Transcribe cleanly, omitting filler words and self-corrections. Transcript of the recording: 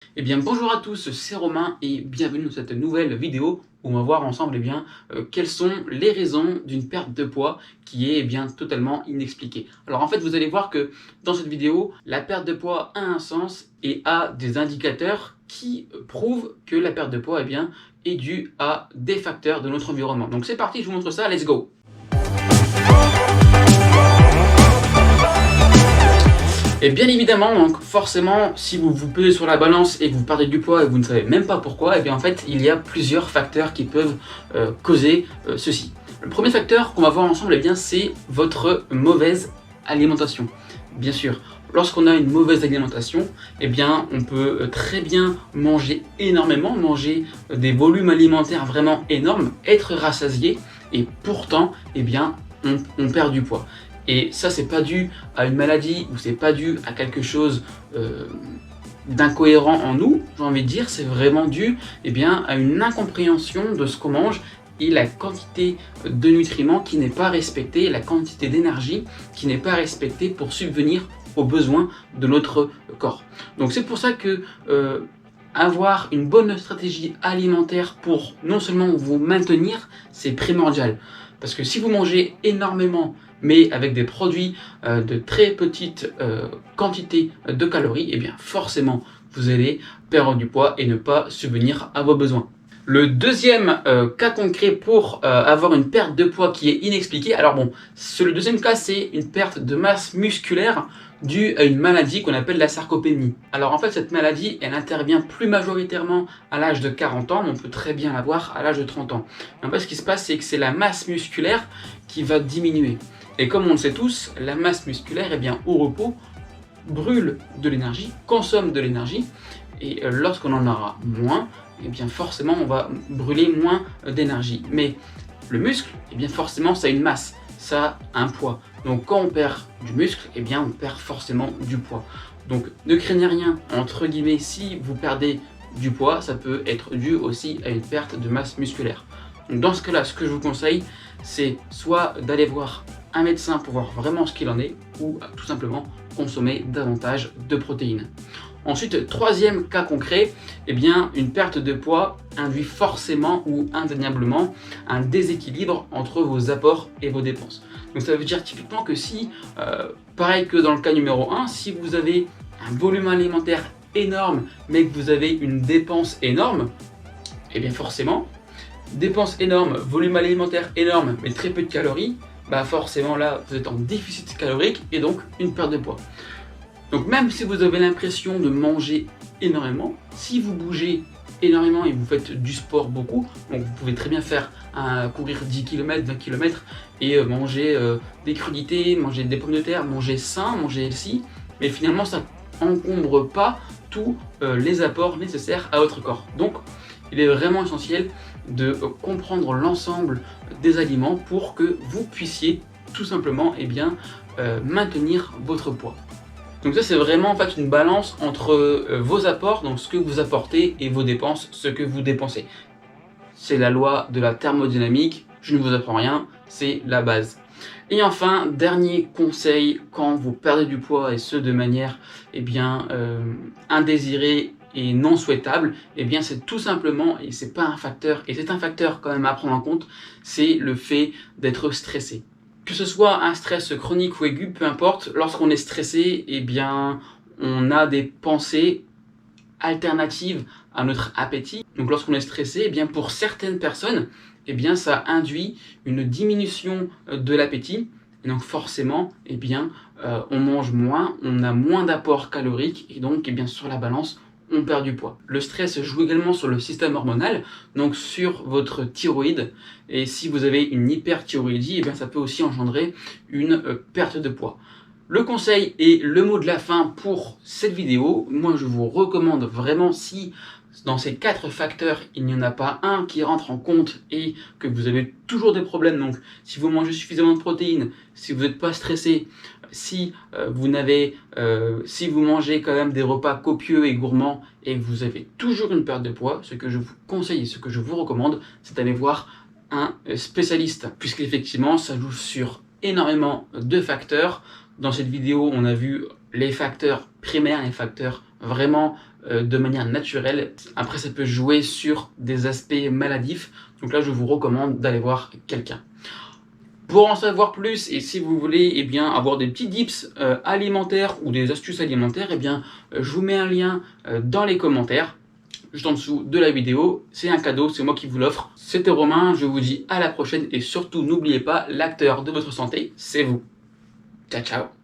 Eh bien bonjour à tous, c'est Romain et bienvenue dans cette nouvelle vidéo où on va voir ensemble quelles sont les raisons d'une perte de poids qui est totalement inexpliquée. Alors en fait vous allez voir que dans cette vidéo, la perte de poids a un sens et a des indicateurs qui prouvent que la perte de poids est due à des facteurs de notre environnement. Donc c'est parti, je vous montre ça, let's go! Et bien évidemment, donc forcément, si vous vous pesez sur la balance et que vous perdez du poids et que vous ne savez même pas pourquoi, et bien en fait, il y a plusieurs facteurs qui peuvent causer ceci. Le premier facteur qu'on va voir ensemble, c'est votre mauvaise alimentation. Bien sûr, lorsqu'on a une mauvaise alimentation, on peut très bien manger énormément, manger des volumes alimentaires vraiment énormes, être rassasié, et pourtant, on perd du poids. Et ça, c'est pas dû à une maladie ou c'est pas dû à quelque chose d'incohérent en nous, j'ai envie de dire, c'est vraiment dû à une incompréhension de ce qu'on mange et la quantité de nutriments qui n'est pas respectée, la quantité d'énergie qui n'est pas respectée pour subvenir aux besoins de notre corps. Donc c'est pour ça que avoir une bonne stratégie alimentaire pour non seulement vous maintenir, c'est primordial. Parce que si vous mangez énormément, mais avec des produits de très petites quantités de calories, forcément, vous allez perdre du poids et ne pas subvenir à vos besoins. Le deuxième cas concret pour avoir une perte de poids qui est inexpliquée, le deuxième cas, c'est une perte de masse musculaire due à une maladie qu'on appelle la sarcopénie. Alors en fait, cette maladie, elle intervient plus majoritairement à l'âge de 40 ans, mais on peut très bien l'avoir à l'âge de 30 ans. Et en fait, ce qui se passe, c'est que c'est la masse musculaire qui va diminuer. Et comme on le sait tous, la masse musculaire, au repos, brûle de l'énergie, consomme de l'énergie, et lorsqu'on en aura moins, forcément on va brûler moins d'énergie. Mais le muscle, forcément ça a une masse, ça a un poids. Donc quand on perd du muscle, on perd forcément du poids. Donc ne craignez rien, entre guillemets, si vous perdez du poids, ça peut être dû aussi à une perte de masse musculaire. Donc dans ce cas-là, ce que je vous conseille, c'est soit d'aller voir un médecin pour voir vraiment ce qu'il en est, ou tout simplement consommer davantage de protéines. Ensuite, troisième cas concret, une perte de poids induit forcément ou indéniablement un déséquilibre entre vos apports et vos dépenses. Donc ça veut dire typiquement que si, pareil que dans le cas numéro 1, si vous avez un volume alimentaire énorme mais que vous avez une dépense énorme, forcément, dépense énorme, volume alimentaire énorme mais très peu de calories, forcément là vous êtes en déficit calorique et donc une perte de poids. Donc même si vous avez l'impression de manger énormément, si vous bougez énormément et vous faites du sport beaucoup, donc vous pouvez très bien faire courir 10 km, 20 km et manger des crudités, manger des pommes de terre, manger sain, manger healthy, mais finalement ça n'encombre pas tous les apports nécessaires à votre corps. Donc il est vraiment essentiel de comprendre l'ensemble des aliments pour que vous puissiez tout simplement maintenir votre poids. Donc ça c'est vraiment en fait une balance entre vos apports, donc ce que vous apportez, et vos dépenses, ce que vous dépensez. C'est la loi de la thermodynamique, je ne vous apprends rien, c'est la base. Et enfin, dernier conseil, quand vous perdez du poids et ce de manière indésirée et non souhaitable, c'est tout simplement, et c'est pas un facteur, et c'est un facteur quand même à prendre en compte, c'est le fait d'être stressé. Que ce soit un stress chronique ou aigu, peu importe, lorsqu'on est stressé, on a des pensées alternatives à notre appétit. Donc lorsqu'on est stressé, pour certaines personnes, ça induit une diminution de l'appétit. Et donc forcément, on mange moins, on a moins d'apport calorique et donc sur la balance, on perd du poids. Le stress joue également sur le système hormonal, donc sur votre thyroïde, et si vous avez une hyperthyroïdie, ça peut aussi engendrer une perte de poids. Le conseil et le mot de la fin pour cette vidéo, moi je vous recommande vraiment, si dans ces 4 facteurs, il n'y en a pas un qui rentre en compte et que vous avez toujours des problèmes, donc si vous mangez suffisamment de protéines, si vous n'êtes pas stressé, si vous mangez quand même des repas copieux et gourmands et que vous avez toujours une perte de poids, ce que je vous conseille et ce que je vous recommande, c'est d'aller voir un spécialiste, puisqu'effectivement ça joue sur énormément de facteurs. Dans cette vidéo, on a vu les facteurs primaires, les facteurs vraiment de manière naturelle. Après, ça peut jouer sur des aspects maladifs, donc là je vous recommande d'aller voir quelqu'un. Pour en savoir plus, et si vous voulez avoir des petits tips alimentaires ou des astuces alimentaires, je vous mets un lien dans les commentaires, juste en dessous de la vidéo. C'est un cadeau, c'est moi qui vous l'offre. C'était Romain, je vous dis à la prochaine, et surtout n'oubliez pas, l'acteur de votre santé, c'est vous. Ciao, ciao.